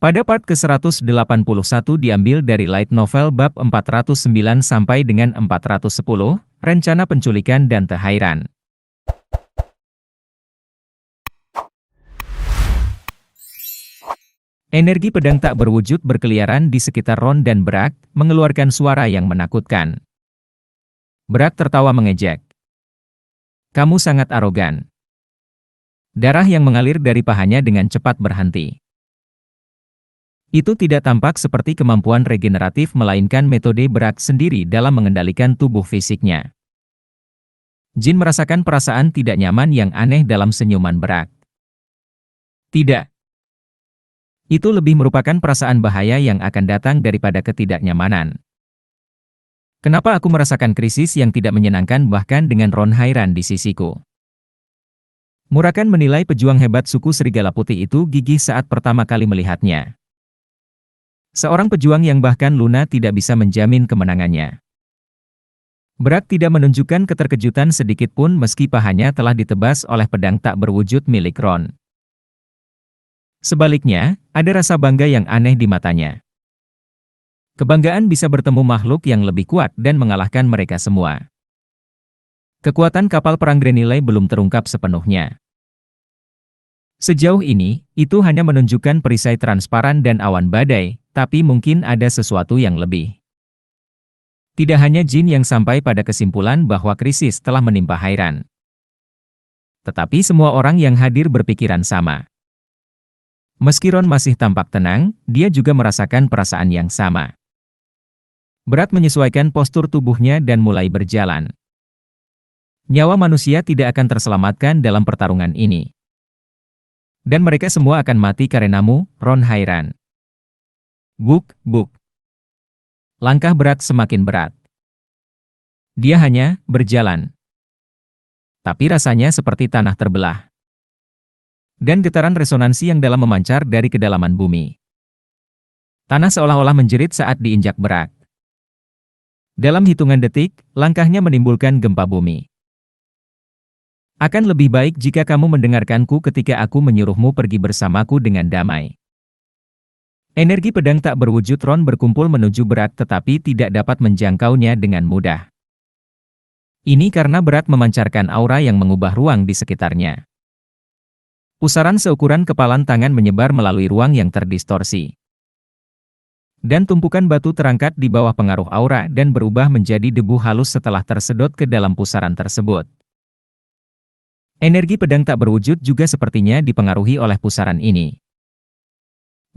Pada part ke-181 diambil dari Light Novel bab 409 sampai dengan 410, Rencana Penculikan dan Tehairan. Energi pedang tak berwujud berkeliaran di sekitar Ron dan Brak, mengeluarkan suara yang menakutkan. Brak tertawa mengejek. "Kamu sangat arogan." Darah yang mengalir dari pahanya dengan cepat berhenti. Itu tidak tampak seperti kemampuan regeneratif melainkan metode Brak sendiri dalam mengendalikan tubuh fisiknya. Jin merasakan perasaan tidak nyaman yang aneh dalam senyuman Brak. Tidak. Itu lebih merupakan perasaan bahaya yang akan datang daripada ketidaknyamanan. Kenapa aku merasakan krisis yang tidak menyenangkan bahkan dengan Ron Hairan di sisiku? Murakan menilai pejuang hebat suku Serigala Putih itu gigih saat pertama kali melihatnya. Seorang pejuang yang bahkan Luna tidak bisa menjamin kemenangannya. Brak tidak menunjukkan keterkejutan sedikit pun meski pahanya telah ditebas oleh pedang tak berwujud milik Ron. Sebaliknya, ada rasa bangga yang aneh di matanya. Kebanggaan bisa bertemu makhluk yang lebih kuat dan mengalahkan mereka semua. Kekuatan kapal perang Grenilei belum terungkap sepenuhnya. Sejauh ini, itu hanya menunjukkan perisai transparan dan awan badai, tapi mungkin ada sesuatu yang lebih. Tidak hanya Jin yang sampai pada kesimpulan bahwa krisis telah menimpa Hairan. Tetapi semua orang yang hadir berpikiran sama. Meski Ron masih tampak tenang, dia juga merasakan perasaan yang sama. Berat menyesuaikan postur tubuhnya dan mulai berjalan. Nyawa manusia tidak akan terselamatkan dalam pertarungan ini. Dan mereka semua akan mati karenamu, Ron Hairan. Buk, buk. Langkah Berat semakin berat. Dia hanya berjalan. Tapi rasanya seperti tanah terbelah. Dan getaran resonansi yang dalam memancar dari kedalaman bumi. Tanah seolah-olah menjerit saat diinjak Berat. Dalam hitungan detik, langkahnya menimbulkan gempa bumi. Akan lebih baik jika kamu mendengarkanku ketika aku menyuruhmu pergi bersamaku dengan damai. Energi pedang tak berwujud Ron berkumpul menuju Berat tetapi tidak dapat menjangkaunya dengan mudah. Ini karena Berat memancarkan aura yang mengubah ruang di sekitarnya. Pusaran seukuran kepalan tangan menyebar melalui ruang yang terdistorsi. Dan tumpukan batu terangkat di bawah pengaruh aura dan berubah menjadi debu halus setelah tersedot ke dalam pusaran tersebut. Energi pedang tak berwujud juga sepertinya dipengaruhi oleh pusaran ini.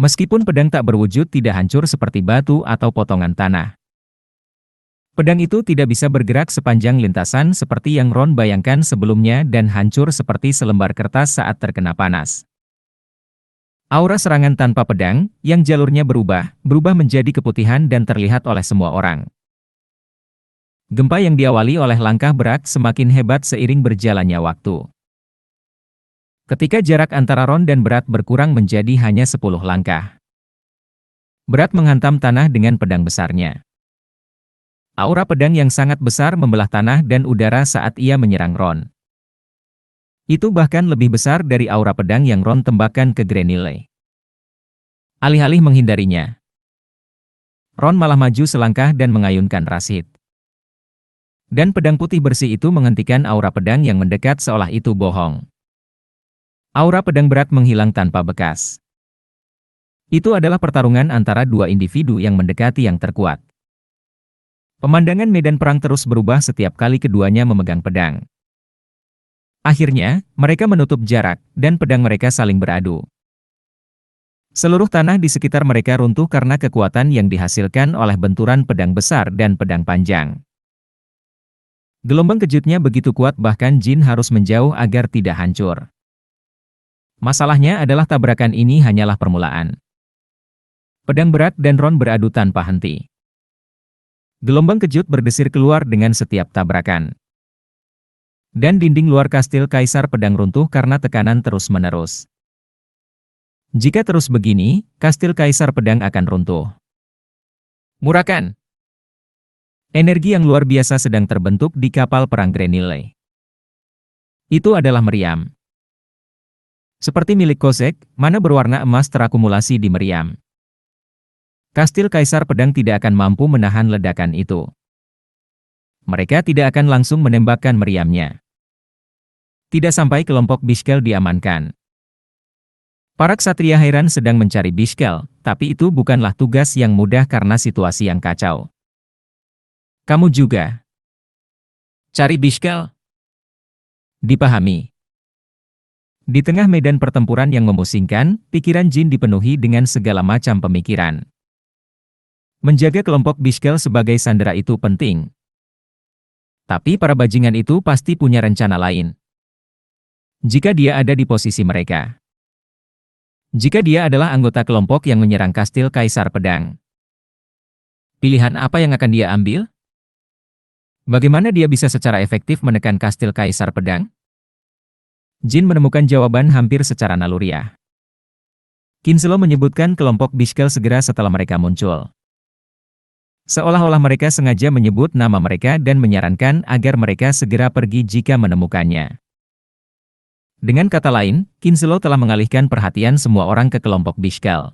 Meskipun pedang tak berwujud tidak hancur seperti batu atau potongan tanah. Pedang itu tidak bisa bergerak sepanjang lintasan seperti yang Ron bayangkan sebelumnya dan hancur seperti selembar kertas saat terkena panas. Aura serangan tanpa pedang, yang jalurnya berubah menjadi keputihan dan terlihat oleh semua orang. Gempa yang diawali oleh langkah Berat semakin hebat seiring berjalannya waktu. Ketika jarak antara Ron dan Berat berkurang menjadi hanya 10 langkah. Berat menghantam tanah dengan pedang besarnya. Aura pedang yang sangat besar membelah tanah dan udara saat ia menyerang Ron. Itu bahkan lebih besar dari aura pedang yang Ron tembakkan ke Grenilei. Alih-alih menghindarinya, Ron malah maju selangkah dan mengayunkan Rasid. Dan pedang putih bersih itu menghentikan aura pedang yang mendekat seolah itu bohong. Aura pedang Berat menghilang tanpa bekas. Itu adalah pertarungan antara dua individu yang mendekati yang terkuat. Pemandangan medan perang terus berubah setiap kali keduanya memegang pedang. Akhirnya, mereka menutup jarak, dan pedang mereka saling beradu. Seluruh tanah di sekitar mereka runtuh karena kekuatan yang dihasilkan oleh benturan pedang besar dan pedang panjang. Gelombang kejutnya begitu kuat bahkan Jin harus menjauh agar tidak hancur. Masalahnya adalah tabrakan ini hanyalah permulaan. Pedang Berat dan Ron beradu tanpa henti. Gelombang kejut berdesir keluar dengan setiap tabrakan. Dan dinding luar kastil Kaisar Pedang runtuh karena tekanan terus-menerus. Jika terus begini, kastil Kaisar Pedang akan runtuh. Murakan! Energi yang luar biasa sedang terbentuk di kapal perang Grenilei. Itu adalah meriam. Seperti milik Kozek, mana berwarna emas terakumulasi di meriam. Kastil Kaisar Pedang tidak akan mampu menahan ledakan itu. Mereka tidak akan langsung menembakkan meriamnya. Tidak sampai kelompok Bishkel diamankan. Para ksatria Hairan sedang mencari Bishkel, tapi itu bukanlah tugas yang mudah karena situasi yang kacau. Kamu juga cari Bishkel? Dipahami. Di tengah medan pertempuran yang memusingkan, pikiran Jin dipenuhi dengan segala macam pemikiran. Menjaga kelompok Bishkel sebagai sandera itu penting. Tapi para bajingan itu pasti punya rencana lain. Jika dia ada di posisi mereka. Jika dia adalah anggota kelompok yang menyerang Kastil Kaisar Pedang. Pilihan apa yang akan dia ambil? Bagaimana dia bisa secara efektif menekan Kastil Kaisar Pedang? Jin menemukan jawaban hampir secara naluriah. Kinselo menyebutkan kelompok Bishkel segera setelah mereka muncul. Seolah-olah mereka sengaja menyebut nama mereka dan menyarankan agar mereka segera pergi jika menemukannya. Dengan kata lain, Kinselo telah mengalihkan perhatian semua orang ke kelompok Bishkel.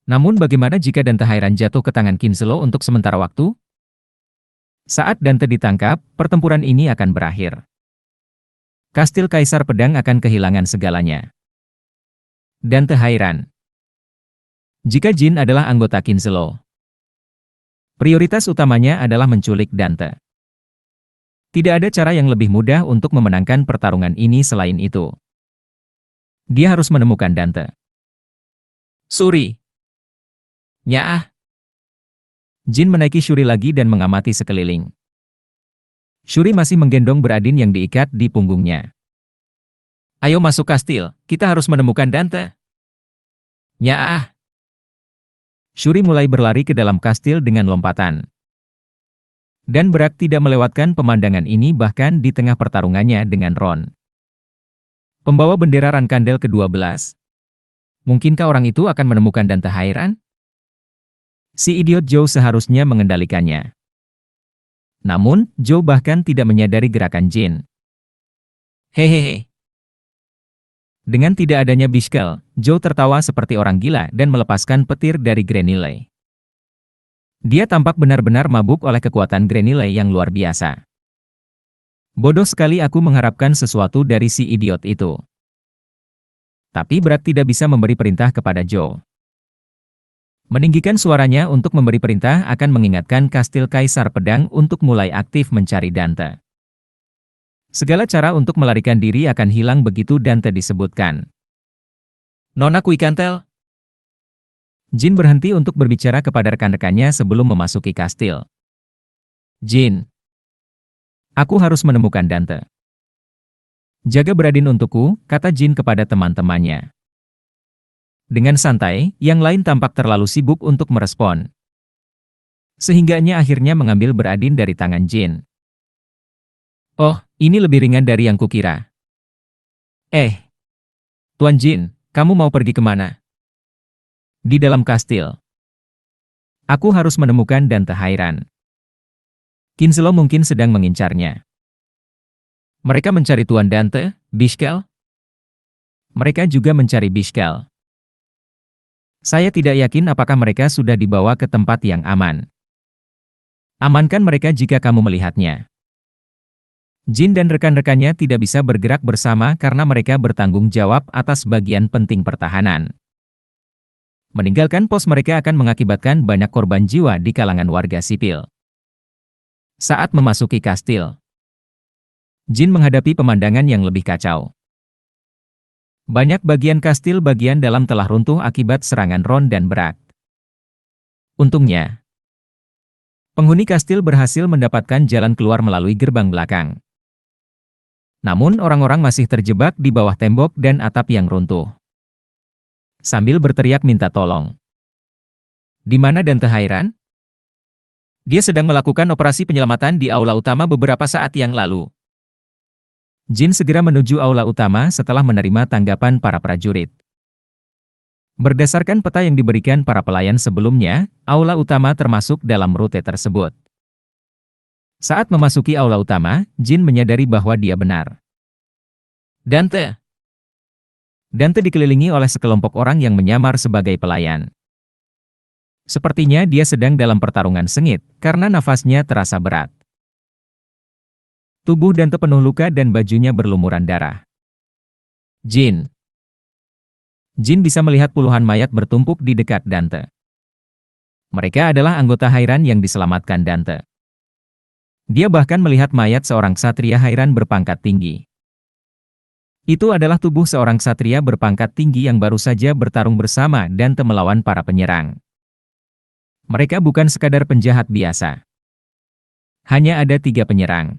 Namun bagaimana jika Dante Hairan jatuh ke tangan Kinselo untuk sementara waktu? Saat Dante ditangkap, pertempuran ini akan berakhir. Kastil Kaisar Pedang akan kehilangan segalanya. Dante Hairan. Jika Jin adalah anggota Kinselo, prioritas utamanya adalah menculik Dante. Tidak ada cara yang lebih mudah untuk memenangkan pertarungan ini selain itu. Dia harus menemukan Dante. Shuri. Nyaah. Jin menaiki Shuri lagi dan mengamati sekeliling. Shuri masih menggendong Beradin yang diikat di punggungnya. Ayo masuk kastil, kita harus menemukan Dante. Nyaah. Shuri mulai berlari ke dalam kastil dengan lompatan. Dan Brak tidak melewatkan pemandangan ini bahkan di tengah pertarungannya dengan Ron. Pembawa bendera Rankandel ke-12. Mungkinkah orang itu akan menemukan Dante Hairan? Si idiot Joe seharusnya mengendalikannya. Namun, Joe bahkan tidak menyadari gerakan Jin. Hehehe. Dengan tidak adanya Bishkel, Joe tertawa seperti orang gila dan melepaskan petir dari Granny. Dia tampak benar-benar mabuk oleh kekuatan Granny yang luar biasa. Bodoh sekali aku mengharapkan sesuatu dari si idiot itu. Tapi Brak tidak bisa memberi perintah kepada Joe. Meninggikan suaranya untuk memberi perintah akan mengingatkan Kastil Kaisar Pedang untuk mulai aktif mencari Dante. Segala cara untuk melarikan diri akan hilang begitu Dante disebutkan. Nona Kuikantel. Jin berhenti untuk berbicara kepada rekan-rekannya sebelum memasuki kastil. Jin. Aku harus menemukan Dante. Jaga Beradin untukku, kata Jin kepada teman-temannya. Dengan santai, yang lain tampak terlalu sibuk untuk merespon. Sehingganya akhirnya mengambil Beradin dari tangan Jin. Oh, ini lebih ringan dari yang kukira. Tuan Jin, kamu mau pergi kemana? Di dalam kastil. Aku harus menemukan Dante Hairan. Kinselo mungkin sedang mengincarnya. Mereka mencari Tuan Dante, Bishkel? Mereka juga mencari Bishkel. Saya tidak yakin apakah mereka sudah dibawa ke tempat yang aman. Amankan mereka jika kamu melihatnya. Jin dan rekan-rekannya tidak bisa bergerak bersama karena mereka bertanggung jawab atas bagian penting pertahanan. Meninggalkan pos mereka akan mengakibatkan banyak korban jiwa di kalangan warga sipil. Saat memasuki kastil, Jin menghadapi pemandangan yang lebih kacau. Banyak bagian kastil bagian dalam telah runtuh akibat serangan Ron dan Brak. Untungnya, penghuni kastil berhasil mendapatkan jalan keluar melalui gerbang belakang. Namun orang-orang masih terjebak di bawah tembok dan atap yang runtuh. Sambil berteriak minta tolong. Di mana Dante Hairan? Dia sedang melakukan operasi penyelamatan di aula utama beberapa saat yang lalu. Jin segera menuju aula utama setelah menerima tanggapan para prajurit. Berdasarkan peta yang diberikan para pelayan sebelumnya, aula utama termasuk dalam rute tersebut. Saat memasuki aula utama, Jin menyadari bahwa dia benar. Dante. Dante dikelilingi oleh sekelompok orang yang menyamar sebagai pelayan. Sepertinya dia sedang dalam pertarungan sengit, karena nafasnya terasa berat. Tubuh Dante penuh luka dan bajunya berlumuran darah. Jin. Jin bisa melihat puluhan mayat bertumpuk di dekat Dante. Mereka adalah anggota Hairan yang diselamatkan Dante. Dia bahkan melihat mayat seorang ksatria Hairan berpangkat tinggi. Itu adalah tubuh seorang ksatria berpangkat tinggi yang baru saja bertarung bersama Dante melawan para penyerang. Mereka bukan sekadar penjahat biasa. Hanya ada 3 penyerang.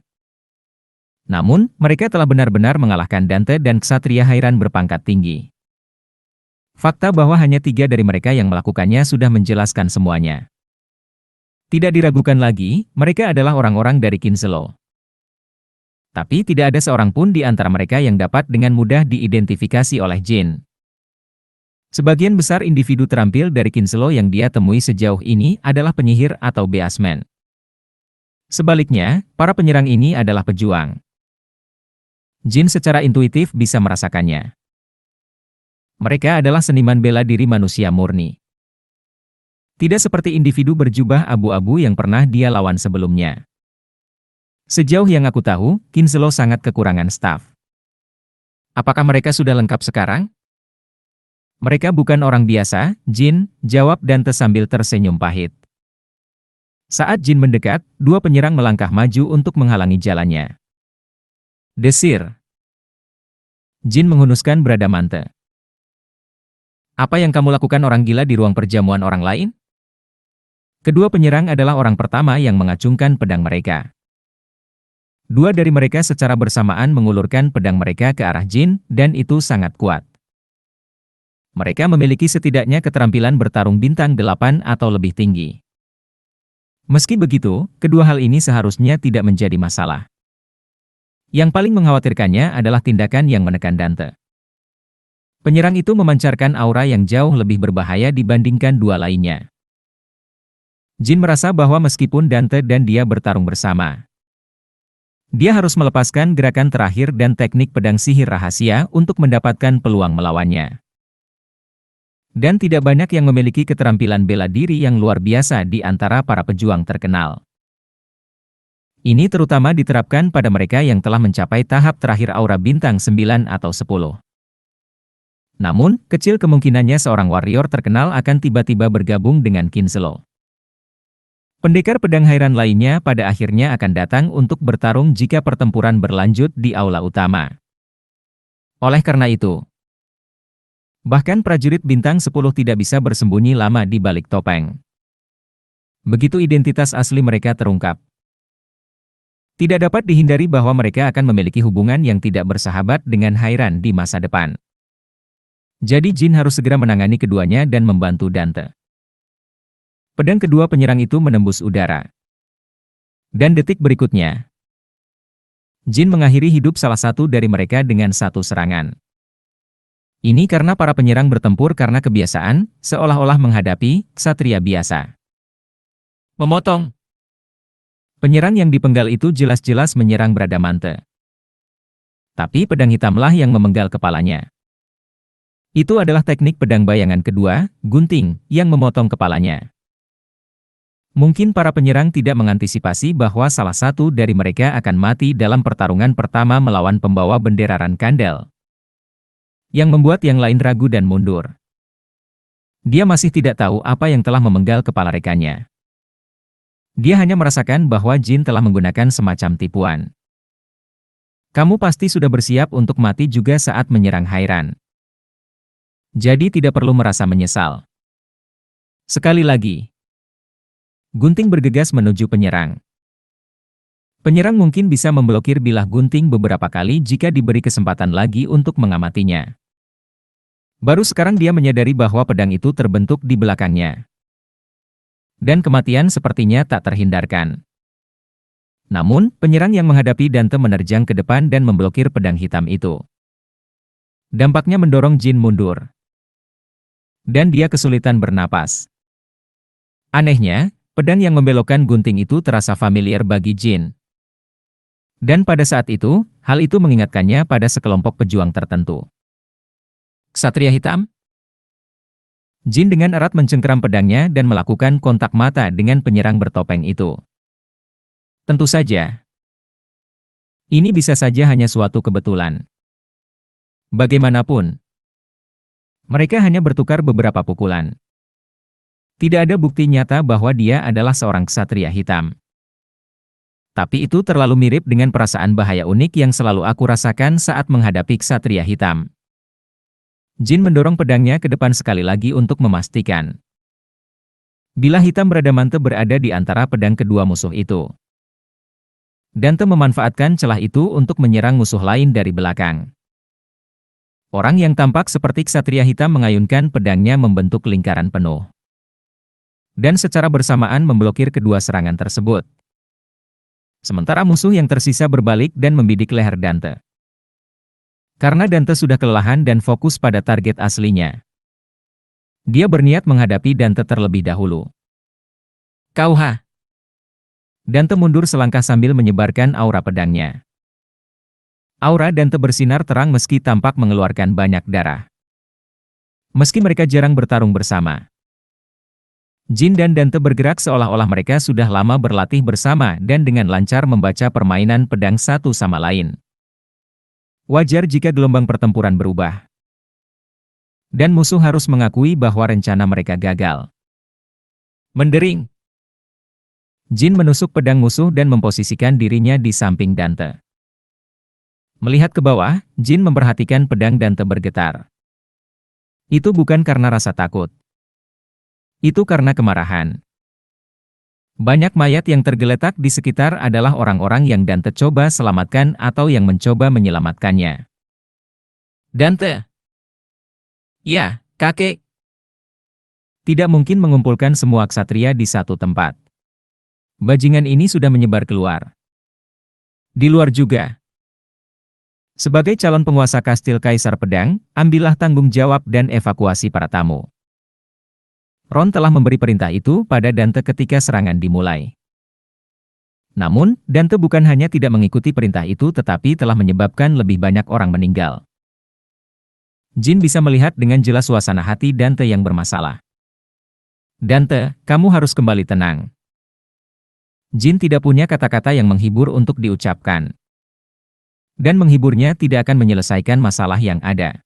Namun, mereka telah benar-benar mengalahkan Dante dan ksatria Hairan berpangkat tinggi. Fakta bahwa hanya 3 dari mereka yang melakukannya sudah menjelaskan semuanya. Tidak diragukan lagi, mereka adalah orang-orang dari Kinselo. Tapi tidak ada seorang pun di antara mereka yang dapat dengan mudah diidentifikasi oleh Jin. Sebagian besar individu terampil dari Kinselo yang dia temui sejauh ini adalah penyihir atau beasmen. Sebaliknya, para penyerang ini adalah pejuang. Jin secara intuitif bisa merasakannya. Mereka adalah seniman bela diri manusia murni. Tidak seperti individu berjubah abu-abu yang pernah dia lawan sebelumnya. Sejauh yang aku tahu, Kinselo sangat kekurangan staf. Apakah mereka sudah lengkap sekarang? Mereka bukan orang biasa, Jin, jawab Dante sambil tersenyum pahit. Saat Jin mendekat, 2 penyerang melangkah maju untuk menghalangi jalannya. Desir. Jin menghunuskan Bradamante. Apa yang kamu lakukan orang gila di ruang perjamuan orang lain? Kedua penyerang adalah orang pertama yang mengacungkan pedang mereka. 2 dari mereka secara bersamaan mengulurkan pedang mereka ke arah Jin, dan itu sangat kuat. Mereka memiliki setidaknya keterampilan bertarung bintang 8 atau lebih tinggi. Meski begitu, kedua hal ini seharusnya tidak menjadi masalah. Yang paling mengkhawatirkannya adalah tindakan yang menekan Dante. Penyerang itu memancarkan aura yang jauh lebih berbahaya dibandingkan 2 lainnya. Jin merasa bahwa meskipun Dante dan dia bertarung bersama, dia harus melepaskan gerakan terakhir dan teknik pedang sihir rahasia untuk mendapatkan peluang melawannya. Dan tidak banyak yang memiliki keterampilan bela diri yang luar biasa di antara para pejuang terkenal. Ini terutama diterapkan pada mereka yang telah mencapai tahap terakhir aura bintang 9 atau 10. Namun, kecil kemungkinannya seorang warrior terkenal akan tiba-tiba bergabung dengan Kinselo. Pendekar pedang Hairan lainnya pada akhirnya akan datang untuk bertarung jika pertempuran berlanjut di aula utama. Oleh karena itu, bahkan prajurit bintang 10 tidak bisa bersembunyi lama di balik topeng. Begitu identitas asli mereka terungkap, tidak dapat dihindari bahwa mereka akan memiliki hubungan yang tidak bersahabat dengan Hairan di masa depan. Jadi Jin harus segera menangani keduanya dan membantu Dante. Pedang kedua penyerang itu menembus udara. Dan detik berikutnya, Jin mengakhiri hidup salah satu dari mereka dengan satu serangan. Ini karena para penyerang bertempur karena kebiasaan, seolah-olah menghadapi ksatria biasa. Memotong. Penyerang yang dipenggal itu jelas-jelas menyerang Bradamante. Tapi pedang hitamlah yang memenggal kepalanya. Itu adalah teknik pedang bayangan kedua, gunting, yang memotong kepalanya. Mungkin para penyerang tidak mengantisipasi bahwa salah satu dari mereka akan mati dalam pertarungan pertama melawan pembawa bendera Rankandel, yang membuat yang lain ragu dan mundur. Dia masih tidak tahu apa yang telah memenggal kepala rekannya. Dia hanya merasakan bahwa Jin telah menggunakan semacam tipuan. Kamu pasti sudah bersiap untuk mati juga saat menyerang Hairan. Jadi tidak perlu merasa menyesal. Sekali lagi, gunting bergegas menuju penyerang. Penyerang mungkin bisa memblokir bilah gunting beberapa kali jika diberi kesempatan lagi untuk mengamatinya. Baru sekarang dia menyadari bahwa pedang itu terbentuk di belakangnya. Dan kematian sepertinya tak terhindarkan. Namun, penyerang yang menghadapi Dante menerjang ke depan dan memblokir pedang hitam itu. Dampaknya mendorong Jin mundur. Dan dia kesulitan bernapas. Anehnya, pedang yang membelokkan gunting itu terasa familiar bagi Jin. Dan pada saat itu, hal itu mengingatkannya pada sekelompok pejuang tertentu. Ksatria hitam? Jin dengan erat mencengkeram pedangnya dan melakukan kontak mata dengan penyerang bertopeng itu. Tentu saja, ini bisa saja hanya suatu kebetulan. Bagaimanapun, mereka hanya bertukar beberapa pukulan. Tidak ada bukti nyata bahwa dia adalah seorang ksatria hitam. Tapi itu terlalu mirip dengan perasaan bahaya unik yang selalu aku rasakan saat menghadapi ksatria hitam. Jin mendorong pedangnya ke depan sekali lagi untuk memastikan. Bila hitam beradamante berada di antara pedang kedua musuh itu. Dante memanfaatkan celah itu untuk menyerang musuh lain dari belakang. Orang yang tampak seperti ksatria hitam mengayunkan pedangnya membentuk lingkaran penuh. Dan secara bersamaan memblokir kedua serangan tersebut. Sementara musuh yang tersisa berbalik dan membidik leher Dante. Karena Dante sudah kelelahan dan fokus pada target aslinya. Dia berniat menghadapi Dante terlebih dahulu. Kauha! Dante mundur selangkah sambil menyebarkan aura pedangnya. Aura Dante bersinar terang meski tampak mengeluarkan banyak darah. Meski mereka jarang bertarung bersama. Jin dan Dante bergerak seolah-olah mereka sudah lama berlatih bersama dan dengan lancar membaca permainan pedang satu sama lain. Wajar jika gelombang pertempuran berubah. Dan musuh harus mengakui bahwa rencana mereka gagal. Mendering. Jin menusuk pedang musuh dan memposisikan dirinya di samping Dante. Melihat ke bawah, Jin memperhatikan pedang Dante bergetar. Itu bukan karena rasa takut. Itu karena kemarahan. Banyak mayat yang tergeletak di sekitar adalah orang-orang yang Dante coba selamatkan atau yang mencoba menyelamatkannya. Dante! Ya, kakek. Tidak mungkin mengumpulkan semua ksatria di satu tempat. Bajingan ini sudah menyebar keluar. Di luar juga. Sebagai calon penguasa kastil Kaisar Pedang, ambillah tanggung jawab dan evakuasi para tamu. Ron telah memberi perintah itu pada Dante ketika serangan dimulai. Namun, Dante bukan hanya tidak mengikuti perintah itu tetapi telah menyebabkan lebih banyak orang meninggal. Jin bisa melihat dengan jelas suasana hati Dante yang bermasalah. Dante, kamu harus kembali tenang. Jin tidak punya kata-kata yang menghibur untuk diucapkan. Dan menghiburnya tidak akan menyelesaikan masalah yang ada.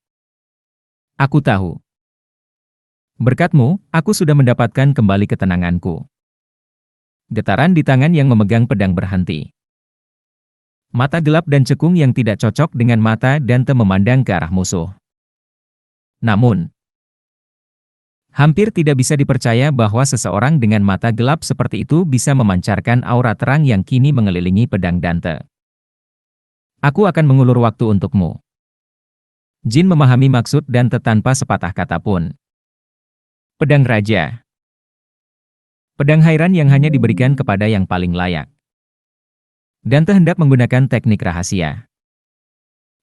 Aku tahu. Berkatmu, aku sudah mendapatkan kembali ketenanganku. Getaran di tangan yang memegang pedang berhenti. Mata gelap dan cekung yang tidak cocok dengan mata Dante memandang ke arah musuh. Namun, hampir tidak bisa dipercaya bahwa seseorang dengan mata gelap seperti itu bisa memancarkan aura terang yang kini mengelilingi pedang Dante. Aku akan mengulur waktu untukmu. Jin memahami maksud Dante tanpa sepatah kata pun. Pedang Raja. Pedang Hairan yang hanya diberikan kepada yang paling layak. Dante hendak menggunakan teknik rahasia.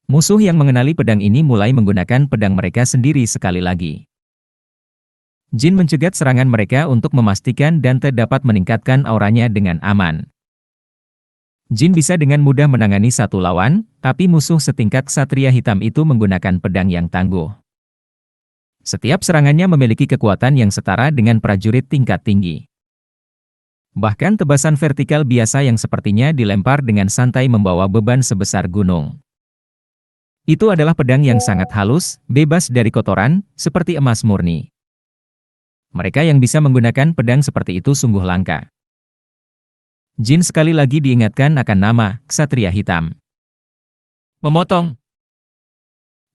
Musuh yang mengenali pedang ini mulai menggunakan pedang mereka sendiri sekali lagi. Jin mencegat serangan mereka untuk memastikan Dante dapat meningkatkan auranya dengan aman. Jin bisa dengan mudah menangani satu lawan, tapi musuh setingkat ksatria hitam itu menggunakan pedang yang tangguh. Setiap serangannya memiliki kekuatan yang setara dengan prajurit tingkat tinggi. Bahkan tebasan vertikal biasa yang sepertinya dilempar dengan santai membawa beban sebesar gunung. Itu adalah pedang yang sangat halus, bebas dari kotoran, seperti emas murni. Mereka yang bisa menggunakan pedang seperti itu sungguh langka. Jin sekali lagi diingatkan akan nama ksatria hitam. Memotong.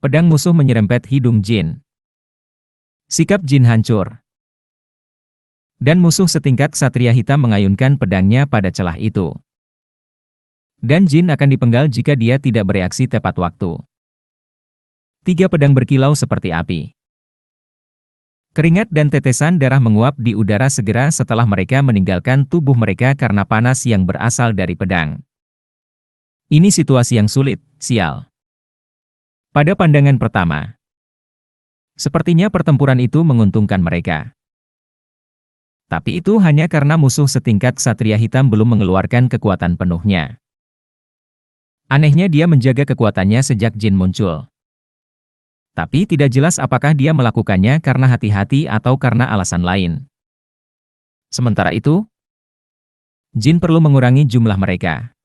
Pedang musuh menyerempet hidung Jin. Sikap Jin hancur. Dan musuh setingkat ksatria hitam mengayunkan pedangnya pada celah itu. Dan Jin akan dipenggal jika dia tidak bereaksi tepat waktu. 3 pedang berkilau seperti api. Keringat dan tetesan darah menguap di udara segera setelah mereka meninggalkan tubuh mereka karena panas yang berasal dari pedang. Ini situasi yang sulit, sial. Pada pandangan pertama, sepertinya pertempuran itu menguntungkan mereka. Tapi itu hanya karena musuh setingkat ksatria hitam belum mengeluarkan kekuatan penuhnya. Anehnya dia menjaga kekuatannya sejak Jin muncul. Tapi tidak jelas apakah dia melakukannya karena hati-hati atau karena alasan lain. Sementara itu, Jin perlu mengurangi jumlah mereka.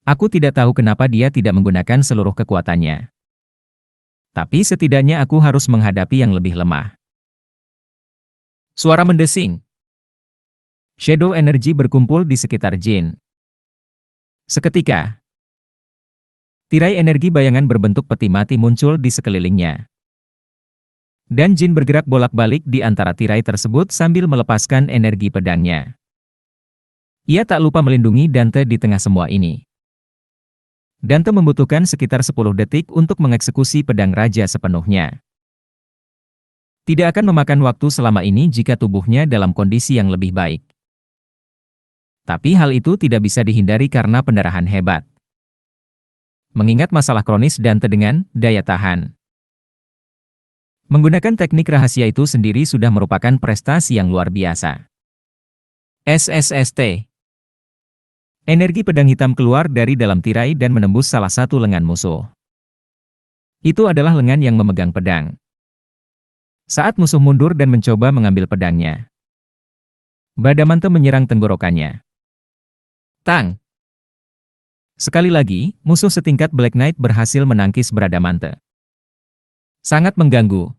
Aku tidak tahu kenapa dia tidak menggunakan seluruh kekuatannya. Tapi setidaknya aku harus menghadapi yang lebih lemah. Suara mendesing. Shadow energy berkumpul di sekitar Jin. Seketika, tirai energi bayangan berbentuk peti mati muncul di sekelilingnya. Dan Jin bergerak bolak-balik di antara tirai tersebut sambil melepaskan energi pedangnya. Ia tak lupa melindungi Dante di tengah semua ini. Dante membutuhkan sekitar 10 detik untuk mengeksekusi pedang raja sepenuhnya. Tidak akan memakan waktu selama ini jika tubuhnya dalam kondisi yang lebih baik. Tapi hal itu tidak bisa dihindari karena pendarahan hebat. Mengingat masalah kronis Dante dengan daya tahan. Menggunakan teknik rahasia itu sendiri sudah merupakan prestasi yang luar biasa. SSST. Energi pedang hitam keluar dari dalam tirai dan menembus salah satu lengan musuh. Itu adalah lengan yang memegang pedang. Saat musuh mundur dan mencoba mengambil pedangnya, Badamanto menyerang tenggorokannya. Tang! Sekali lagi, musuh setingkat Black Knight berhasil menangkis Bradamante. Sangat mengganggu.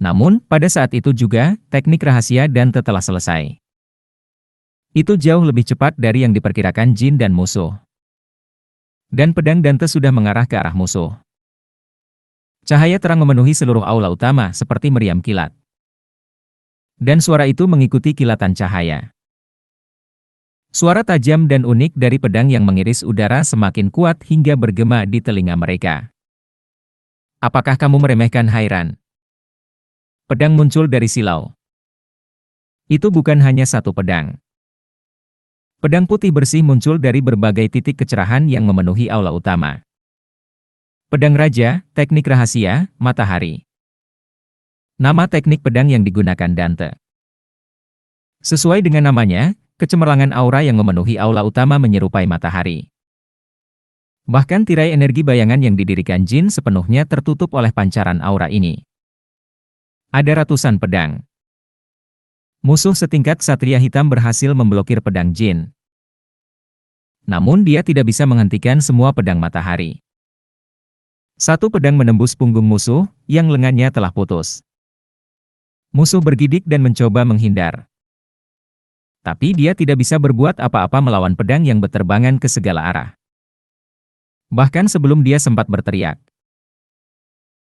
Namun, pada saat itu juga, teknik rahasia Dante telah selesai. Itu jauh lebih cepat dari yang diperkirakan Jin dan musuh. Dan pedang Dante sudah mengarah ke arah musuh. Cahaya terang memenuhi seluruh aula utama seperti meriam kilat. Dan suara itu mengikuti kilatan cahaya. Suara tajam dan unik dari pedang yang mengiris udara semakin kuat hingga bergema di telinga mereka. Apakah kamu meremehkan Hairan? Pedang muncul dari silau. Itu bukan hanya satu pedang. Pedang putih bersih muncul dari berbagai titik kecerahan yang memenuhi aula utama. Pedang Raja, teknik rahasia, matahari. Nama teknik pedang yang digunakan Dante. Sesuai dengan namanya, kecemerlangan aura yang memenuhi aula utama menyerupai matahari. Bahkan tirai energi bayangan yang didirikan Jin sepenuhnya tertutup oleh pancaran aura ini. Ada ratusan pedang. Musuh setingkat Ksatria Hitam berhasil memblokir pedang Jin. Namun dia tidak bisa menghentikan semua pedang matahari. Satu pedang menembus punggung musuh, yang lengannya telah putus. Musuh bergidik dan mencoba menghindar. Tapi dia tidak bisa berbuat apa-apa melawan pedang yang berterbangan ke segala arah. Bahkan sebelum dia sempat berteriak.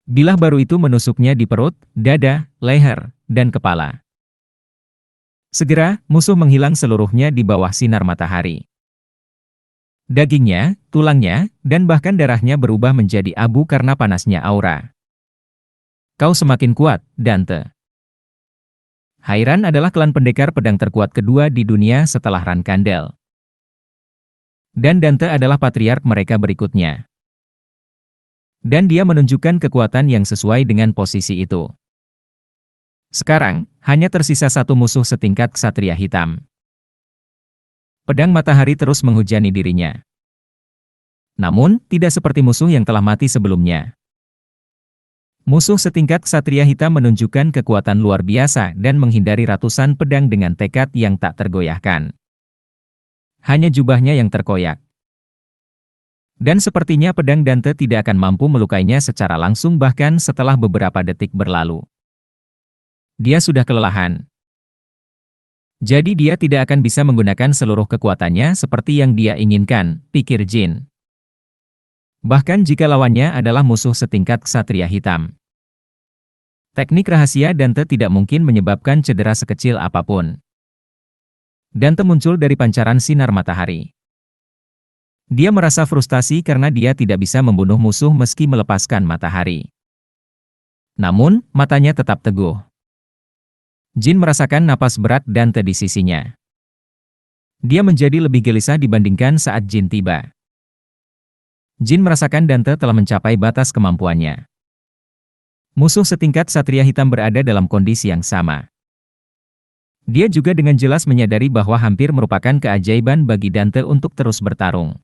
Bilah baru itu menusuknya di perut, dada, leher, dan kepala. Segera, musuh menghilang seluruhnya di bawah sinar matahari. Dagingnya, tulangnya, dan bahkan darahnya berubah menjadi abu karena panasnya aura. Kau semakin kuat, Dante. Hairan adalah klan pendekar pedang terkuat kedua di dunia setelah Rankandel. Dan Dante adalah patriark mereka berikutnya. Dan dia menunjukkan kekuatan yang sesuai dengan posisi itu. Sekarang, hanya tersisa satu musuh setingkat Ksatria Hitam. Pedang matahari terus menghujani dirinya. Namun, tidak seperti musuh yang telah mati sebelumnya. Musuh setingkat Ksatria Hitam menunjukkan kekuatan luar biasa dan menghindari ratusan pedang dengan tekad yang tak tergoyahkan. Hanya jubahnya yang terkoyak. Dan sepertinya pedang Dante tidak akan mampu melukainya secara langsung bahkan setelah beberapa detik berlalu. Dia sudah kelelahan. Jadi dia tidak akan bisa menggunakan seluruh kekuatannya seperti yang dia inginkan, pikir Jin. Bahkan jika lawannya adalah musuh setingkat Ksatria Hitam. Teknik rahasia Dante tidak mungkin menyebabkan cedera sekecil apapun. Dante muncul dari pancaran sinar matahari. Dia merasa frustasi karena dia tidak bisa membunuh musuh meski melepaskan matahari. Namun, matanya tetap teguh. Jin merasakan napas berat Dante di sisinya. Dia menjadi lebih gelisah dibandingkan saat Jin tiba. Jin merasakan Dante telah mencapai batas kemampuannya. Musuh setingkat Ksatria Hitam berada dalam kondisi yang sama. Dia juga dengan jelas menyadari bahwa hampir merupakan keajaiban bagi Dante untuk terus bertarung.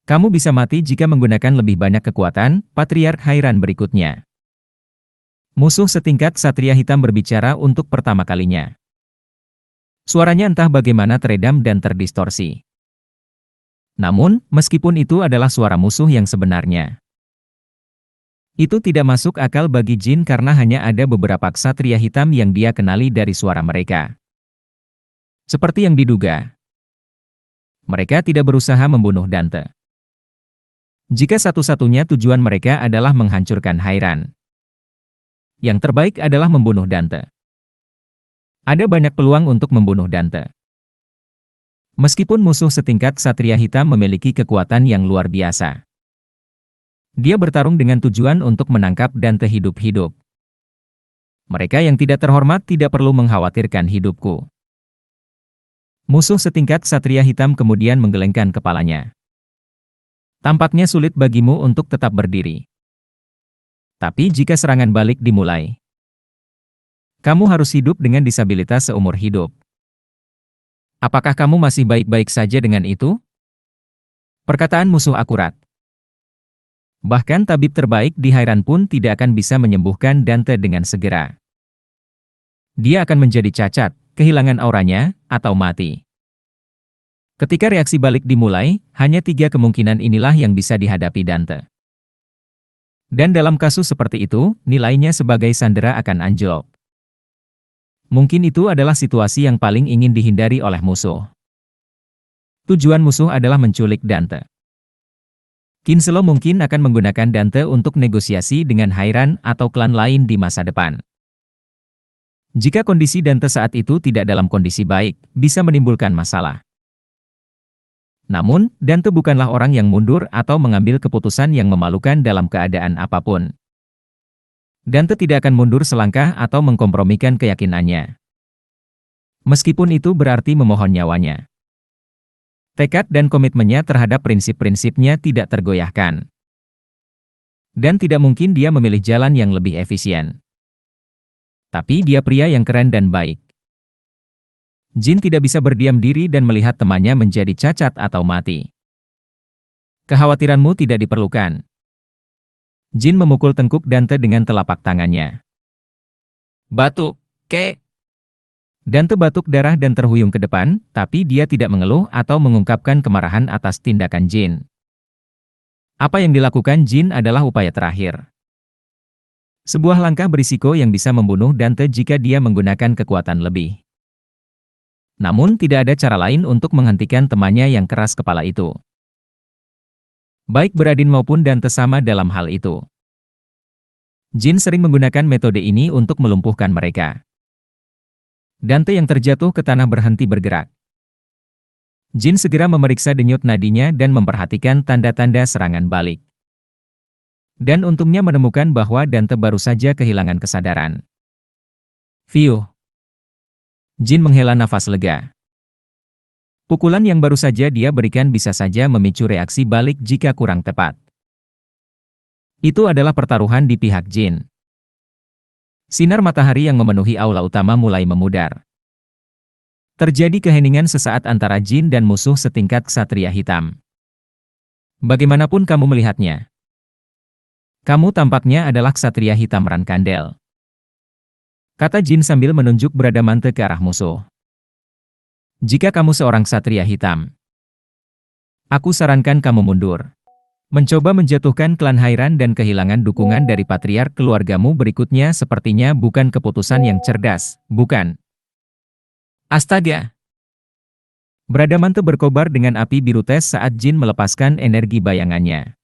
Kamu bisa mati jika menggunakan lebih banyak kekuatan, Patriark Hairan berikutnya. Musuh setingkat Ksatria Hitam berbicara untuk pertama kalinya. Suaranya entah bagaimana teredam dan terdistorsi. Namun, meskipun itu adalah suara musuh yang sebenarnya, itu tidak masuk akal bagi Jin karena hanya ada beberapa ksatria hitam yang dia kenali dari suara mereka. Seperti yang diduga, mereka tidak berusaha membunuh Dante. Jika satu-satunya tujuan mereka adalah menghancurkan Hairan, yang terbaik adalah membunuh Dante. Ada banyak peluang untuk membunuh Dante. Meskipun musuh setingkat Ksatria Hitam memiliki kekuatan yang luar biasa, dia bertarung dengan tujuan untuk menangkap Dante hidup-hidup. Mereka yang tidak terhormat tidak perlu mengkhawatirkan hidupku. Musuh setingkat Ksatria Hitam kemudian menggelengkan kepalanya. Tampaknya sulit bagimu untuk tetap berdiri. Tapi jika serangan balik dimulai, kamu harus hidup dengan disabilitas seumur hidup. Apakah kamu masih baik-baik saja dengan itu? Perkataan musuh akurat. Bahkan tabib terbaik di Hairan pun tidak akan bisa menyembuhkan Dante dengan segera. Dia akan menjadi cacat, kehilangan auranya, atau mati. Ketika reaksi balik dimulai, hanya 3 kemungkinan inilah yang bisa dihadapi Dante. Dan dalam kasus seperti itu, nilainya sebagai sandera akan anjlok. Mungkin itu adalah situasi yang paling ingin dihindari oleh musuh. Tujuan musuh adalah menculik Dante. Kinselo mungkin akan menggunakan Dante untuk negosiasi dengan Hairan atau klan lain di masa depan. Jika kondisi Dante saat itu tidak dalam kondisi baik, bisa menimbulkan masalah. Namun, Dante bukanlah orang yang mundur atau mengambil keputusan yang memalukan dalam keadaan apapun. Dante tidak akan mundur selangkah atau mengkompromikan keyakinannya. Meskipun itu berarti memohon nyawanya. Tekad dan komitmennya terhadap prinsip-prinsipnya tidak tergoyahkan. Dan tidak mungkin dia memilih jalan yang lebih efisien. Tapi dia pria yang keren dan baik. Jin tidak bisa berdiam diri dan melihat temannya menjadi cacat atau mati. Kekhawatiranmu tidak diperlukan. Jin memukul tengkuk Dante dengan telapak tangannya. Batuk, kek. Dante batuk darah dan terhuyung ke depan, tapi dia tidak mengeluh atau mengungkapkan kemarahan atas tindakan Jin. Apa yang dilakukan Jin adalah upaya terakhir. Sebuah langkah berisiko yang bisa membunuh Dante jika dia menggunakan kekuatan lebih. Namun tidak ada cara lain untuk menghentikan temannya yang keras kepala itu. Baik Beradin maupun Dante sama dalam hal itu. Jin sering menggunakan metode ini untuk melumpuhkan mereka. Dante yang terjatuh ke tanah berhenti bergerak. Jin segera memeriksa denyut nadinya dan memperhatikan tanda-tanda serangan balik. Dan untungnya menemukan bahwa Dante baru saja kehilangan kesadaran. Fiuh. Jin menghela nafas lega. Pukulan yang baru saja dia berikan bisa saja memicu reaksi balik jika kurang tepat. Itu adalah pertaruhan di pihak Jin. Sinar matahari yang memenuhi aula utama mulai memudar. Terjadi keheningan sesaat antara Jin dan musuh setingkat Ksatria Hitam. Bagaimanapun kamu melihatnya, kamu tampaknya adalah Ksatria Hitam Rankandel, kata Jin sambil menunjuk Bradamante ke arah musuh. Jika kamu seorang Ksatria Hitam, aku sarankan kamu mundur. Mencoba menjatuhkan klan Hairan dan kehilangan dukungan dari patriark keluargamu berikutnya sepertinya bukan keputusan yang cerdas, bukan? Astaga! Bradamante berkobar dengan api biru tes saat Jin melepaskan energi bayangannya.